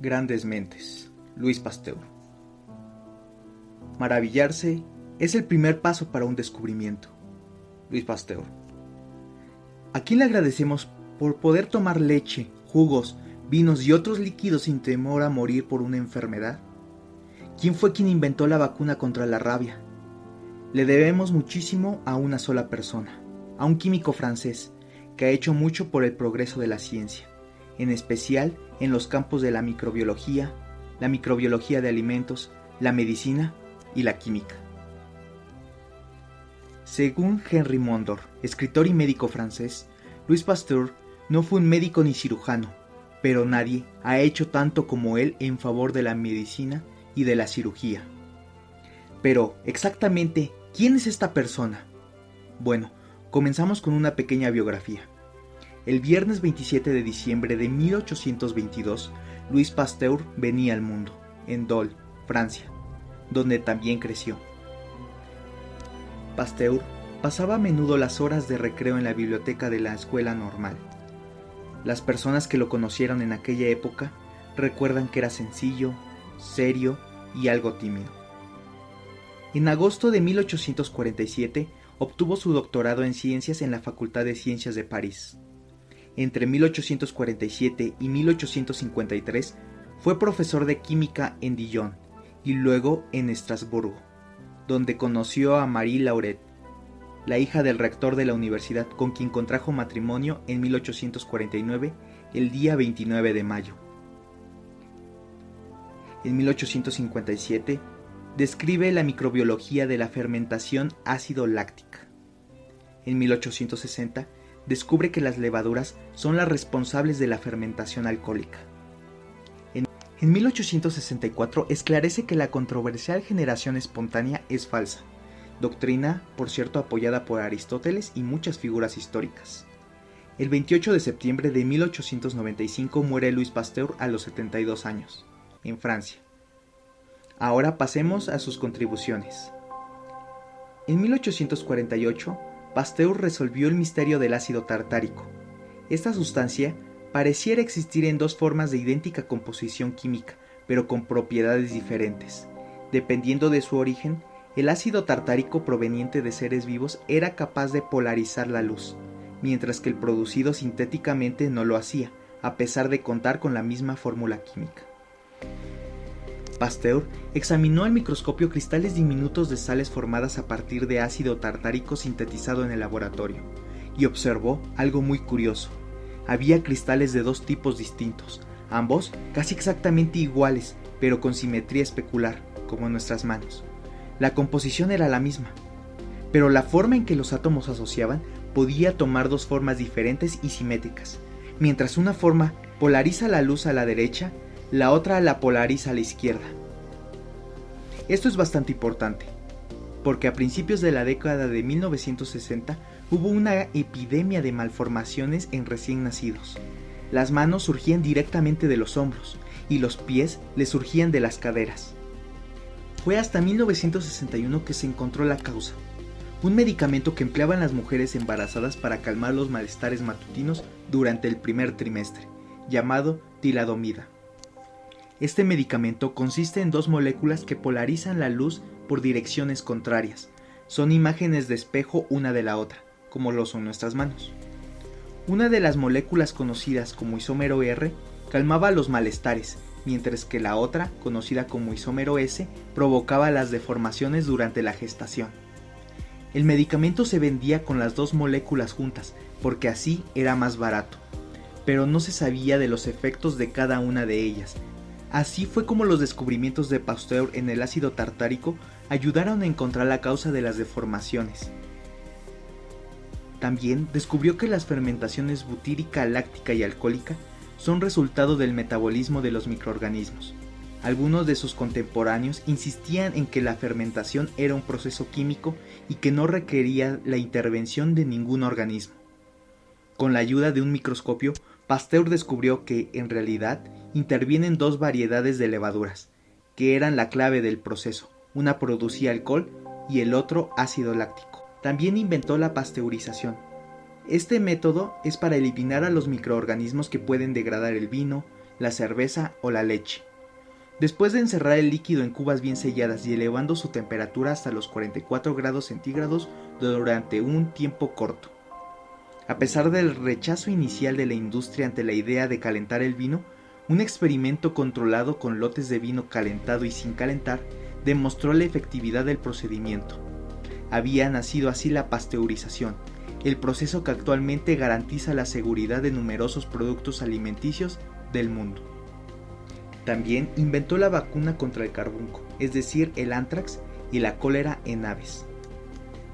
Grandes mentes. Louis Pasteur. Maravillarse es el primer paso para un descubrimiento. Louis Pasteur. ¿A quién le agradecemos por poder tomar leche, jugos, vinos y otros líquidos sin temor a morir por una enfermedad? ¿Quién fue quien inventó la vacuna contra la rabia? Le debemos muchísimo a una sola persona, a un químico francés, que ha hecho mucho por el progreso de la ciencia, en especial en los campos de la microbiología de alimentos, la medicina y la química. Según Henri Mondor, escritor y médico francés, Louis Pasteur no fue un médico ni cirujano, pero nadie ha hecho tanto como él en favor de la medicina y de la cirugía. Pero, exactamente, ¿quién es esta persona? Bueno, comenzamos con una pequeña biografía. El viernes 27 de diciembre de 1822, Louis Pasteur venía al mundo, en Dole, Francia, donde también creció. Pasteur pasaba a menudo las horas de recreo en la biblioteca de la escuela normal. Las personas que lo conocieron en aquella época recuerdan que era sencillo, serio y algo tímido. En agosto de 1847 obtuvo su doctorado en ciencias en la Facultad de Ciencias de París. Entre 1847 y 1853 fue profesor de química en Dijon y luego en Estrasburgo, donde conoció a Marie Lauret, la hija del rector de la universidad con quien contrajo matrimonio en 1849, el día 29 de mayo. En 1857 describe la microbiología de la fermentación ácido-láctica. En 1860 descubre que las levaduras son las responsables de la fermentación alcohólica. En 1864 esclarece que la controversial generación espontánea es falsa, doctrina, por cierto, apoyada por Aristóteles y muchas figuras históricas. El 28 de septiembre de 1895 muere Louis Pasteur a los 72 años, en Francia. Ahora pasemos a sus contribuciones. En 1848, Pasteur resolvió el misterio del ácido tartárico. Esta sustancia pareciera existir en dos formas de idéntica composición química, pero con propiedades diferentes. Dependiendo de su origen, el ácido tartárico proveniente de seres vivos era capaz de polarizar la luz, mientras que el producido sintéticamente no lo hacía, a pesar de contar con la misma fórmula química. Pasteur examinó al microscopio cristales diminutos de sales formadas a partir de ácido tartárico sintetizado en el laboratorio, y observó algo muy curioso. Había cristales de dos tipos distintos, ambos casi exactamente iguales, pero con simetría especular, como en nuestras manos. La composición era la misma, pero la forma en que los átomos asociaban podía tomar dos formas diferentes y simétricas. Mientras una forma polariza la luz a la derecha, la otra la polariza a la izquierda. Esto es bastante importante, porque a principios de la década de 1960 hubo una epidemia de malformaciones en recién nacidos. Las manos surgían directamente de los hombros y los pies les surgían de las caderas. Fue hasta 1961 que se encontró la causa, un medicamento que empleaban las mujeres embarazadas para calmar los malestares matutinos durante el primer trimestre, llamado tiladomida. Este medicamento consiste en dos moléculas que polarizan la luz por direcciones contrarias. Son imágenes de espejo una de la otra, como lo son nuestras manos. Una de las moléculas conocidas como isómero R calmaba los malestares, mientras que la otra, conocida como isómero S, provocaba las deformaciones durante la gestación. El medicamento se vendía con las dos moléculas juntas, porque así era más barato, pero no se sabía de los efectos de cada una de ellas. Así fue como los descubrimientos de Pasteur en el ácido tartárico ayudaron a encontrar la causa de las deformaciones. También descubrió que las fermentaciones butírica, láctica y alcohólica son resultado del metabolismo de los microorganismos. Algunos de sus contemporáneos insistían en que la fermentación era un proceso químico y que no requería la intervención de ningún organismo. Con la ayuda de un microscopio, Pasteur descubrió que, en realidad, intervienen dos variedades de levaduras, que eran la clave del proceso. Una producía alcohol y el otro ácido láctico. También inventó la pasteurización. Este método es para eliminar a los microorganismos que pueden degradar el vino, la cerveza o la leche. Después de encerrar el líquido en cubas bien selladas y elevando su temperatura hasta los 44 grados centígrados durante un tiempo corto. A pesar del rechazo inicial de la industria ante la idea de calentar el vino, un experimento controlado con lotes de vino calentado y sin calentar demostró la efectividad del procedimiento. Había nacido así la pasteurización, el proceso que actualmente garantiza la seguridad de numerosos productos alimenticios del mundo. También inventó la vacuna contra el carbunco, es decir, el anthrax y la cólera en aves.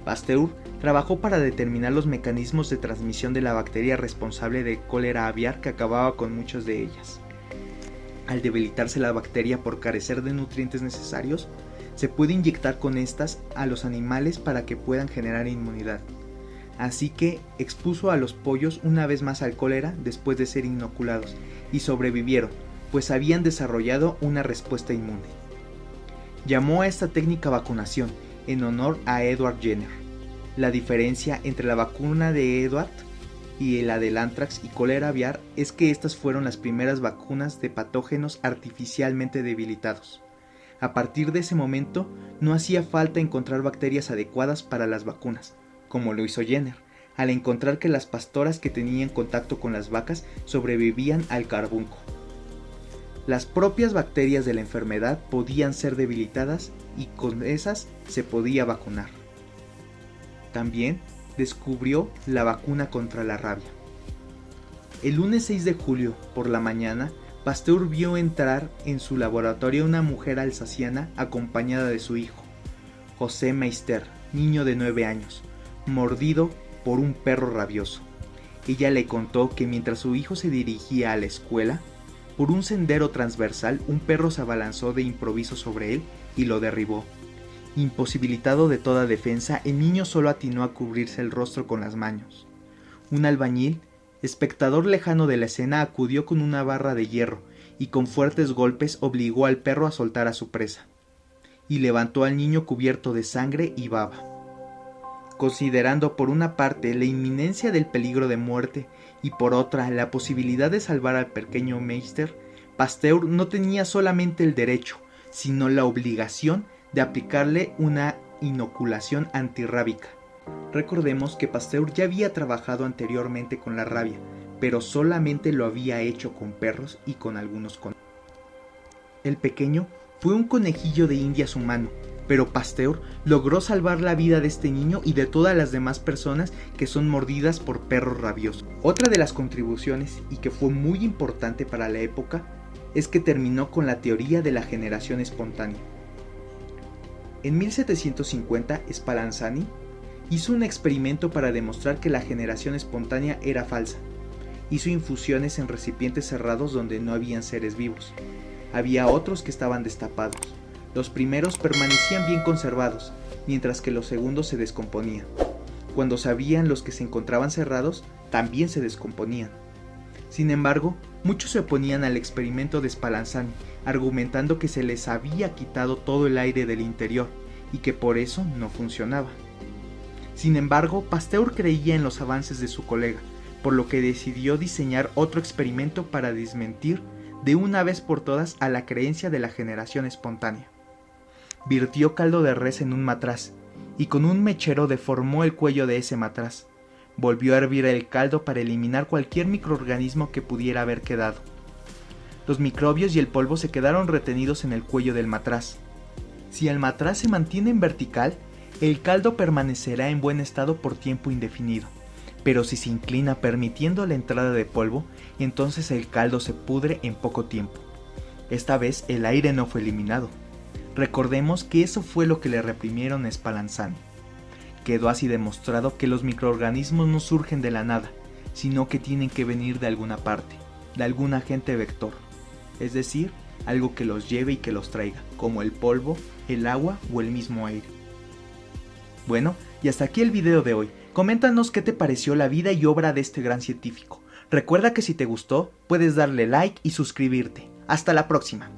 Pasteur trabajó para determinar los mecanismos de transmisión de la bacteria responsable de cólera aviar que acababa con muchas de ellas. Al debilitarse la bacteria por carecer de nutrientes necesarios, se puede inyectar con estas a los animales para que puedan generar inmunidad. Así que expuso a los pollos una vez más al cólera después de ser inoculados y sobrevivieron, pues habían desarrollado una respuesta inmune. Llamó a esta técnica vacunación en honor a Edward Jenner. La diferencia entre la vacuna de Edward y la del anthrax y cólera aviar es que estas fueron las primeras vacunas de patógenos artificialmente debilitados. A partir de ese momento no hacía falta encontrar bacterias adecuadas para las vacunas, como lo hizo Jenner, al encontrar que las pastoras que tenían contacto con las vacas sobrevivían al carbunco. Las propias bacterias de la enfermedad podían ser debilitadas y con esas se podía vacunar. También descubrió la vacuna contra la rabia. El lunes 6 de julio, por la mañana, Pasteur vio entrar en su laboratorio una mujer alsaciana acompañada de su hijo, José Meister, niño de 9 años, mordido por un perro rabioso. Ella le contó que mientras su hijo se dirigía a la escuela, por un sendero transversal un perro se abalanzó de improviso sobre él y lo derribó. Imposibilitado de toda defensa, el niño solo atinó a cubrirse el rostro con las manos. Un albañil, espectador lejano de la escena, acudió con una barra de hierro y con fuertes golpes obligó al perro a soltar a su presa, y levantó al niño cubierto de sangre y baba. Considerando por una parte la inminencia del peligro de muerte y por otra la posibilidad de salvar al pequeño Meister, Pasteur no tenía solamente el derecho, sino la obligación de aplicarle una inoculación antirrábica. Recordemos que Pasteur ya había trabajado anteriormente con la rabia, pero solamente lo había hecho con perros y con algunos conejos. El pequeño fue un conejillo de indias humano, pero Pasteur logró salvar la vida de este niño y de todas las demás personas que son mordidas por perros rabiosos. Otra de las contribuciones, y que fue muy importante para la época, es que terminó con la teoría de la generación espontánea. En 1750, Spallanzani hizo un experimento para demostrar que la generación espontánea era falsa. Hizo infusiones en recipientes cerrados donde no habían seres vivos. Había otros que estaban destapados. Los primeros permanecían bien conservados, mientras que los segundos se descomponían. Cuando se abrían los que se encontraban cerrados, también se descomponían. Sin embargo, muchos se oponían al experimento de Spallanzani, argumentando que se les había quitado todo el aire del interior y que por eso no funcionaba. Sin embargo, Pasteur creía en los avances de su colega, por lo que decidió diseñar otro experimento para desmentir de una vez por todas a la creencia de la generación espontánea. Virtió caldo de res en un matraz y con un mechero deformó el cuello de ese matraz. Volvió a hervir el caldo para eliminar cualquier microorganismo que pudiera haber quedado. Los microbios y el polvo se quedaron retenidos en el cuello del matraz. Si el matraz se mantiene en vertical, el caldo permanecerá en buen estado por tiempo indefinido, pero si se inclina permitiendo la entrada de polvo, entonces el caldo se pudre en poco tiempo. Esta vez el aire no fue eliminado. Recordemos que eso fue lo que le reprimieron a Spallanzani. Quedó así demostrado que los microorganismos no surgen de la nada, sino que tienen que venir de alguna parte, de algún agente vector, es decir, algo que los lleve y que los traiga, como el polvo, el agua o el mismo aire. Bueno, y hasta aquí el video de hoy. Coméntanos qué te pareció la vida y obra de este gran científico. Recuerda que si te gustó, puedes darle like y suscribirte. Hasta la próxima.